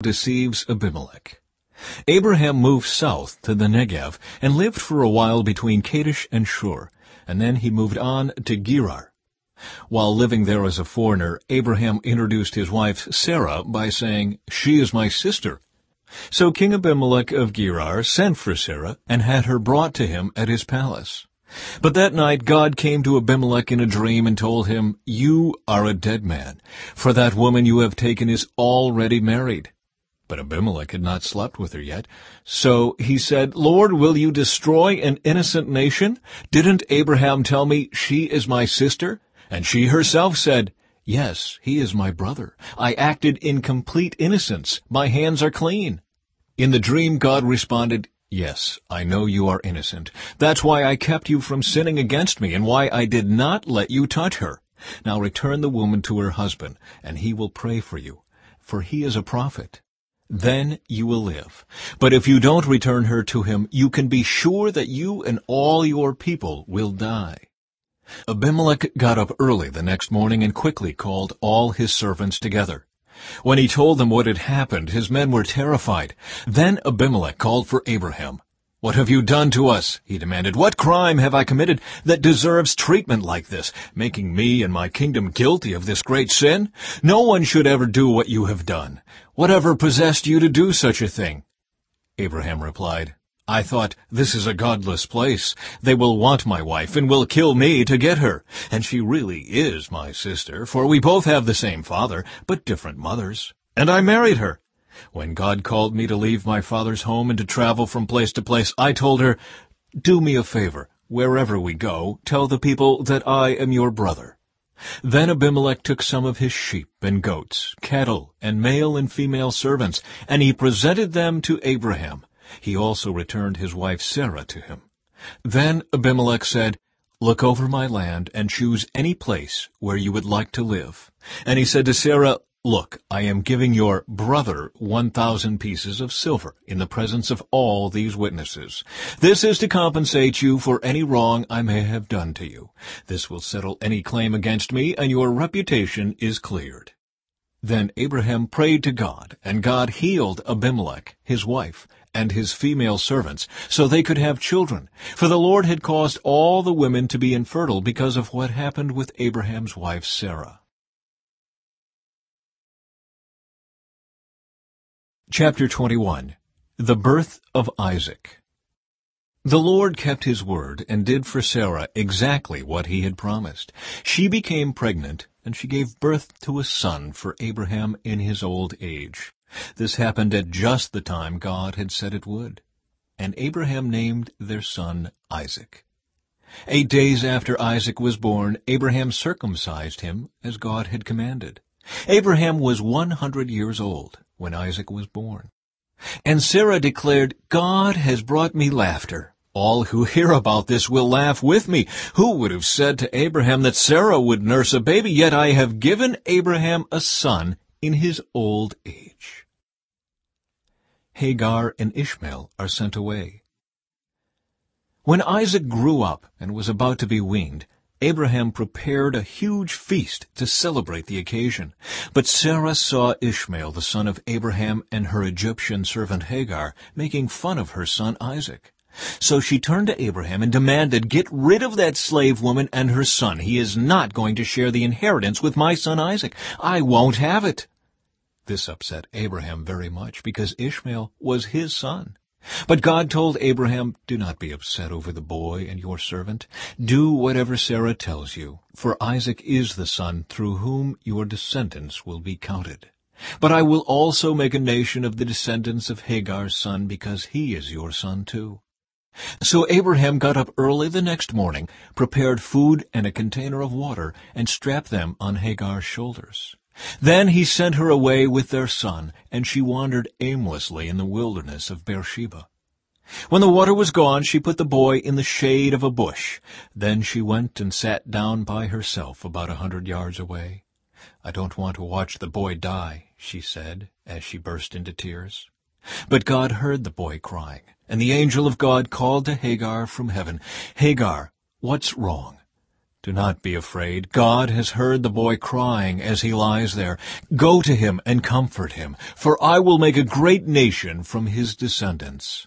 deceives Abimelech. Abraham moved south to the Negev and lived for a while between Kadesh and Shur, and then he moved on to Gerar. While living there as a foreigner, Abraham introduced his wife Sarah by saying, "She is my sister." So King Abimelech of Gerar sent for Sarah and had her brought to him at his palace. But that night God came to Abimelech in a dream and told him, "You are a dead man, for that woman you have taken is already married." But Abimelech had not slept with her yet. So he said, "Lord, will you destroy an innocent nation? Didn't Abraham tell me she is my sister?" And she herself said, "Yes, he is my brother. I acted in complete innocence. My hands are clean." In the dream, God responded, "Yes, I know you are innocent. That's why I kept you from sinning against me and why I did not let you touch her. Now return the woman to her husband, and he will pray for you, for he is a prophet. Then you will live. But if you don't return her to him, you can be sure that you and all your people will die." Abimelech got up early the next morning and quickly called all his servants together. When he told them what had happened, his men were terrified. Then Abimelech called for Abraham. "What have you done to us?" he demanded. "What crime have I committed that deserves treatment like this, making me and my kingdom guilty of this great sin? No one should ever do what you have done. Whatever possessed you to do such a thing?" Abraham replied, "I thought, this is a godless place. They will want my wife and will kill me to get her. And she really is my sister, for we both have the same father, but different mothers. And I married her. When God called me to leave my father's home and to travel from place to place, I told her, 'Do me a favor. Wherever we go, tell the people that I am your brother.' Then Abimelech took some of his sheep and goats, cattle, and male and female servants, and he presented them to Abraham. He also returned his wife Sarah to him. Then Abimelech said, 'Look over my land and choose any place where you would like to live.' And he said to Sarah, 'Look, I am giving your brother 1,000 pieces of silver in the presence of all these witnesses. This is to compensate you for any wrong I may have done to you. This will settle any claim against me, and your reputation is cleared.' Then Abraham prayed to God, and God healed Abimelech, his wife, and his female servants, so they could have children. For the Lord had caused all the women to be infertile because of what happened with Abraham's wife Sarah. Chapter 21. The Birth of Isaac. The Lord kept his word and did for Sarah exactly what he had promised. She became pregnant, and she gave birth to a son for Abraham in his old age. This happened at just the time God had said it would. And Abraham named their son Isaac. 8 days after Isaac was born, Abraham circumcised him as God had commanded. Abraham was 100 years old when Isaac was born. And Sarah declared, "God has brought me laughter. All who hear about this will laugh with me. Who would have said to Abraham that Sarah would nurse a baby? Yet I have given Abraham a son in his old age." Hagar and Ishmael are sent away. When Isaac grew up and was about to be weaned, Abraham prepared a huge feast to celebrate the occasion. But Sarah saw Ishmael, the son of Abraham, and her Egyptian servant Hagar, making fun of her son Isaac. So she turned to Abraham and demanded, "Get rid of that slave woman and her son. He is not going to share the inheritance with my son Isaac. I won't have it." This upset Abraham very much, because Ishmael was his son. But God told Abraham, "Do not be upset over the boy and your servant. Do whatever Sarah tells you, for Isaac is the son through whom your descendants will be counted. But I will also make a nation of the descendants of Hagar's son, because he is your son too." So Abraham got up early the next morning, prepared food and a container of water, and strapped them on Hagar's shoulders. Then he sent her away with their son, and she wandered aimlessly in the wilderness of Beersheba. When the water was gone, she put the boy in the shade of a bush. Then she went and sat down by herself about 100 yards away. "I don't want to watch the boy die," she said, as she burst into tears. But God heard the boy crying, and the angel of God called to Hagar from heaven, "Hagar, what's wrong? Do not be afraid. God has heard the boy crying as he lies there. Go to him and comfort him, for I will make a great nation from his descendants."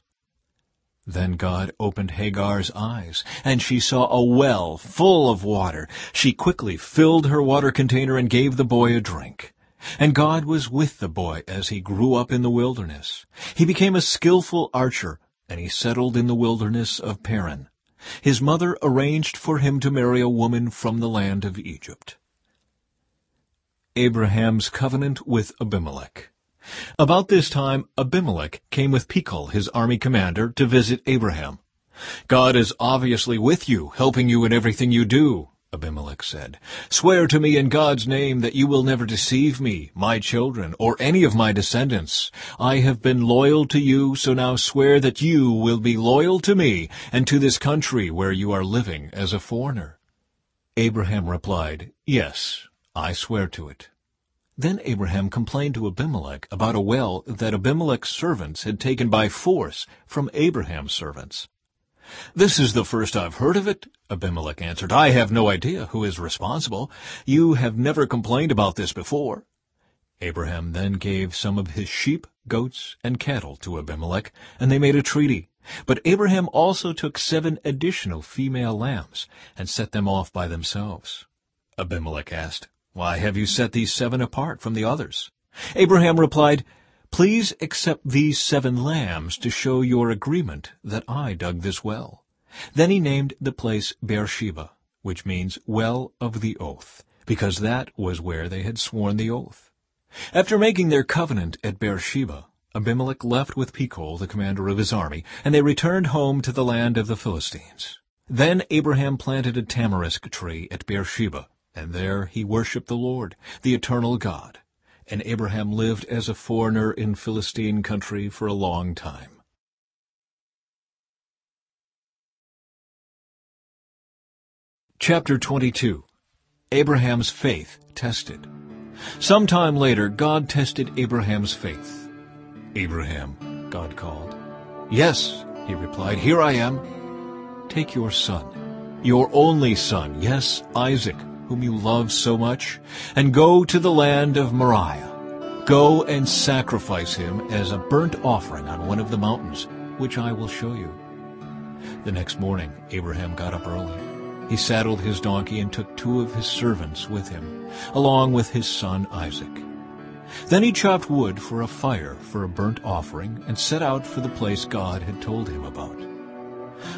Then God opened Hagar's eyes, and she saw a well full of water. She quickly filled her water container and gave the boy a drink. And God was with the boy as he grew up in the wilderness. He became a skillful archer, and he settled in the wilderness of Paran. His mother arranged for him to marry a woman from the land of Egypt. Abraham's covenant with Abimelech. About this time, Abimelech came with Phicol, his army commander, to visit Abraham. "God is obviously with you, helping you in everything you do," Abimelech said. "Swear to me in God's name that you will never deceive me, my children, or any of my descendants. I have been loyal to you, so now swear that you will be loyal to me and to this country where you are living as a foreigner." Abraham replied, "Yes, I swear to it." Then Abraham complained to Abimelech about a well that Abimelech's servants had taken by force from Abraham's servants. "This is the first I've heard of it," Abimelech answered. "I have no idea who is responsible. You have never complained about this before." Abraham then gave some of his sheep, goats, and cattle to Abimelech, and they made a treaty. But Abraham also took 7 additional female lambs and set them off by themselves. Abimelech asked, "Why have you set these 7 apart from the others?" Abraham replied, "Please accept these 7 lambs to show your agreement that I dug this well." Then he named the place Beersheba, which means well of the oath, because that was where they had sworn the oath. After making their covenant at Beersheba, Abimelech left with Phicol, the commander of his army, and they returned home to the land of the Philistines. Then Abraham planted a tamarisk tree at Beersheba, and there he worshipped the Lord, the eternal God. And Abraham lived as a foreigner in Philistine country for a long time. Chapter 22. Abraham's faith tested. Some time later, God tested Abraham's faith. "Abraham," God called. "Yes," he replied, "here I am." "Take your son, your only son, yes, Isaac, whom you love so much, and go to the land of Moriah. Go and sacrifice him as a burnt offering on one of the mountains, which I will show you." The next morning Abraham got up early. He saddled his donkey and took 2 of his servants with him, along with his son Isaac. Then he chopped wood for a fire for a burnt offering and set out for the place God had told him about.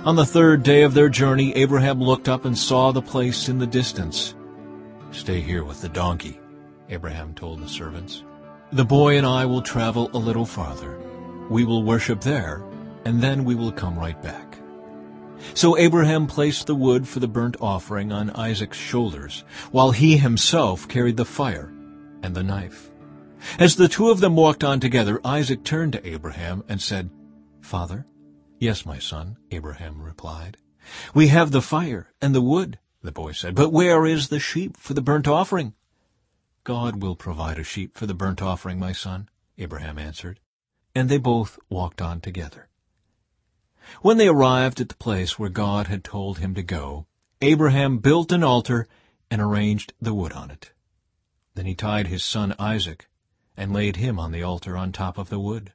On the 3rd day of their journey, Abraham looked up and saw the place in the distance. "Stay here with the donkey," Abraham told the servants. "The boy and I will travel a little farther. We will worship there, and then we will come right back." So Abraham placed the wood for the burnt offering on Isaac's shoulders, while he himself carried the fire and the knife. As the 2 of them walked on together, Isaac turned to Abraham and said, "Father?" "Yes, my son," Abraham replied. "We have the fire and the wood," the boy said, "but where is the sheep for the burnt offering?" "God will provide a sheep for the burnt offering, my son," Abraham answered. And they both walked on together. When they arrived at the place where God had told him to go, Abraham built an altar and arranged the wood on it. Then he tied his son Isaac and laid him on the altar on top of the wood.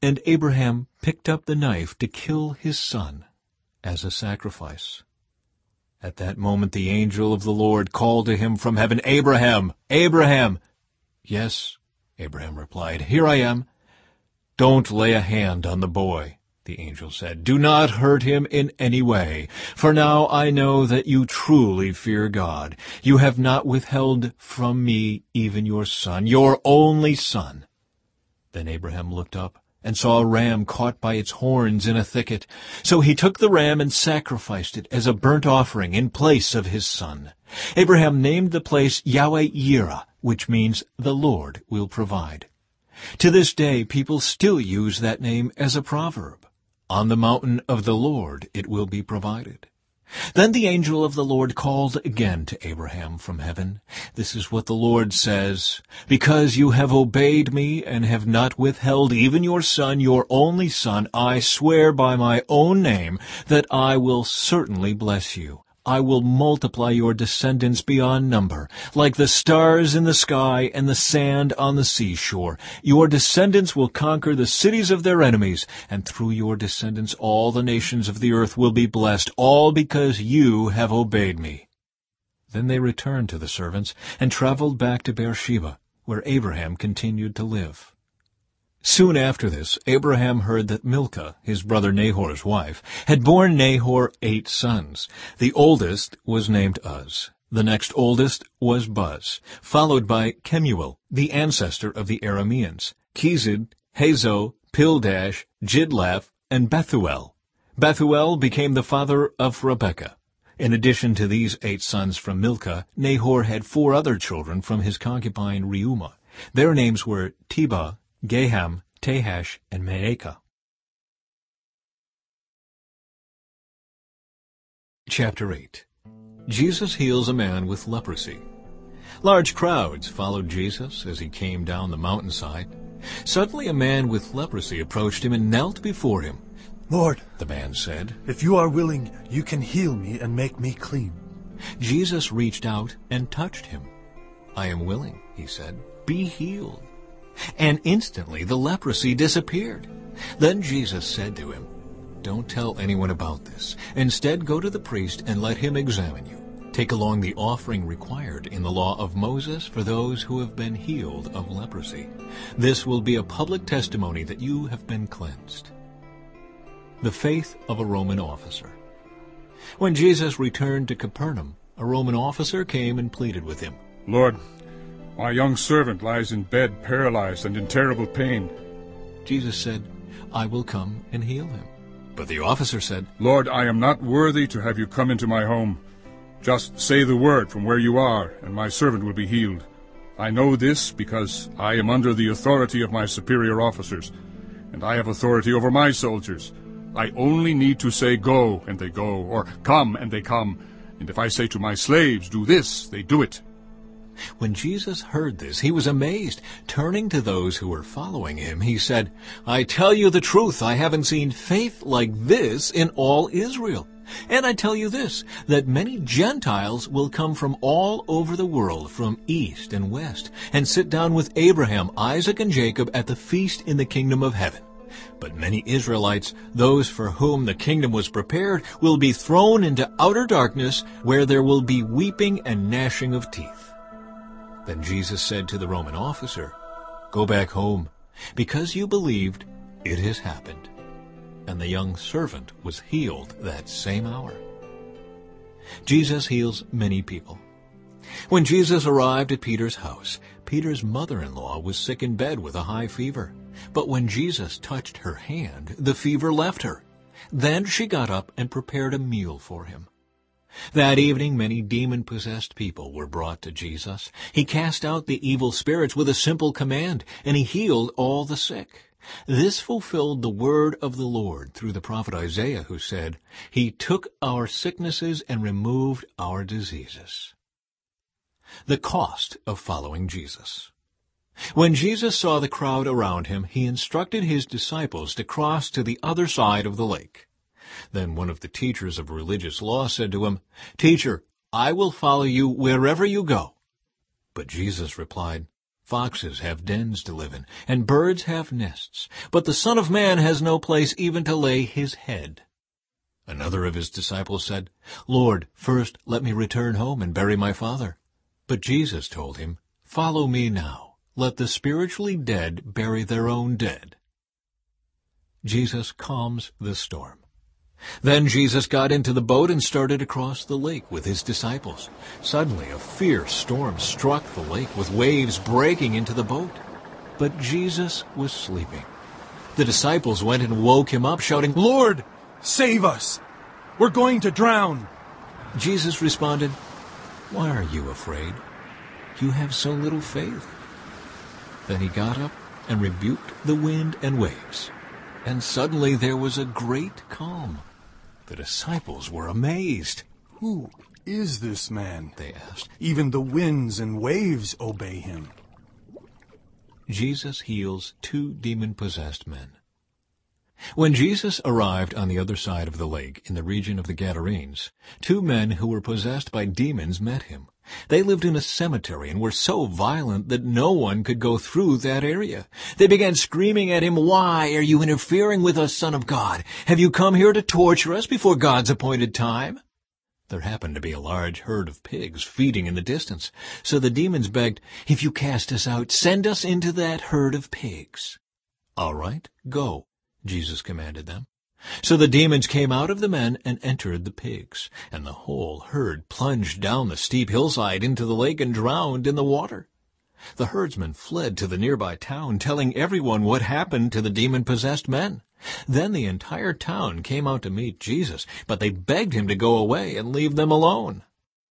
And Abraham picked up the knife to kill his son as a sacrifice. At that moment the angel of the Lord called to him from heaven, "Abraham, Abraham!" "Yes," Abraham replied, "here I am." "Don't lay a hand on the boy," the angel said. "Do not hurt him in any way, for now I know that you truly fear God. You have not withheld from me even your son, your only son." Then Abraham looked up and saw a ram caught by its horns in a thicket. So he took the ram and sacrificed it as a burnt offering in place of his son. Abraham named the place Yahweh-Yireh, which means the Lord will provide. To this day, people still use that name as a proverb. On the mountain of the Lord it will be provided. Then the angel of the Lord called again to Abraham from heaven. "This is what the Lord says, because you have obeyed me and have not withheld even your son, your only son, I swear by my own name that I will certainly bless you. I will multiply your descendants beyond number, like the stars in the sky and the sand on the seashore. Your descendants will conquer the cities of their enemies, and through your descendants all the nations of the earth will be blessed, all because you have obeyed me." Then they returned to the servants and traveled back to Beersheba, where Abraham continued to live. Soon after this, Abraham heard that Milcah, his brother Nahor's wife, had borne Nahor 8 sons. The oldest was named Uz. The next oldest was Buz, followed by Kemuel, the ancestor of the Arameans, Kezid, Hazo, Pildash, Jidlaph, and Bethuel. Bethuel became the father of Rebekah. In addition to these 8 sons from Milcah, Nahor had 4 other children from his concubine Reumah. Their names were Tebah, Gaham, Tahash, and Maacah. Chapter 8. Jesus heals a man with leprosy. Large crowds followed Jesus as he came down the mountainside. Suddenly a man with leprosy approached him and knelt before him. "Lord," the man said, "if you are willing, you can heal me and make me clean." Jesus reached out and touched him. "I am willing," he said. "Be healed." And instantly the leprosy disappeared. Then Jesus said to him, "Don't tell anyone about this. Instead, go to the priest and let him examine you. Take along the offering required in the law of Moses for those who have been healed of leprosy. This will be a public testimony that you have been cleansed." The faith of a Roman officer. When Jesus returned to Capernaum, a Roman officer came and pleaded with him. "Lord, my young servant lies in bed, paralyzed and in terrible pain." Jesus said, "I will come and heal him." But the officer said, "Lord, I am not worthy to have you come into my home. Just say the word from where you are, and my servant will be healed. I know this because I am under the authority of my superior officers, and I have authority over my soldiers. I only need to say, 'Go,' and they go, or 'Come,' and they come. And if I say to my slaves, 'Do this,' they do it." When Jesus heard this, he was amazed. Turning to those who were following him, he said, "I tell you the truth, I haven't seen faith like this in all Israel. And I tell you this, that many Gentiles will come from all over the world, from east and west, and sit down with Abraham, Isaac, and Jacob at the feast in the kingdom of heaven. But many Israelites, those for whom the kingdom was prepared, will be thrown into outer darkness, where there will be weeping and gnashing of teeth." Then Jesus said to the Roman officer, "Go back home. Because you believed, it has happened." And the young servant was healed that same hour. Jesus heals many people. When Jesus arrived at Peter's house, Peter's mother-in-law was sick in bed with a high fever. But when Jesus touched her hand, the fever left her. Then she got up and prepared a meal for him. That evening many demon-possessed people were brought to Jesus. He cast out the evil spirits with a simple command, and he healed all the sick. This fulfilled the word of the Lord through the prophet Isaiah, who said, "He took our sicknesses and removed our diseases." The cost of following Jesus. When Jesus saw the crowd around him, he instructed his disciples to cross to the other side of the lake. Then one of the teachers of religious law said to him, "Teacher, I will follow you wherever you go." But Jesus replied, "Foxes have dens to live in, and birds have nests, but the Son of Man has no place even to lay his head." Another of his disciples said, "Lord, first let me return home and bury my father." But Jesus told him, "Follow me now. Let the spiritually dead bury their own dead." Jesus calms the storm. Then Jesus got into the boat and started across the lake with his disciples. Suddenly a fierce storm struck the lake, with waves breaking into the boat. But Jesus was sleeping. The disciples went and woke him up, shouting, "Lord, save us! We're going to drown!" Jesus responded, "Why are you afraid? You have so little faith." Then he got up and rebuked the wind and waves. And suddenly there was a great calm. The disciples were amazed. "Who is this man?" they asked. "Even the winds and waves obey him." Jesus heals 2 demon-possessed men. When Jesus arrived on the other side of the lake in the region of the Gadarenes, 2 men who were possessed by demons met him. They lived in a cemetery and were so violent that no one could go through that area. They began screaming at him, "Why are you interfering with us, Son of God? Have you come here to torture us before God's appointed time?" There happened to be a large herd of pigs feeding in the distance, so the demons begged, "If you cast us out, send us into that herd of pigs." "All right, go," Jesus commanded them. So the demons came out of the men and entered the pigs, and the whole herd plunged down the steep hillside into the lake and drowned in the water. The herdsmen fled to the nearby town, telling everyone what happened to the demon-possessed men. Then the entire town came out to meet Jesus, but they begged him to go away and leave them alone.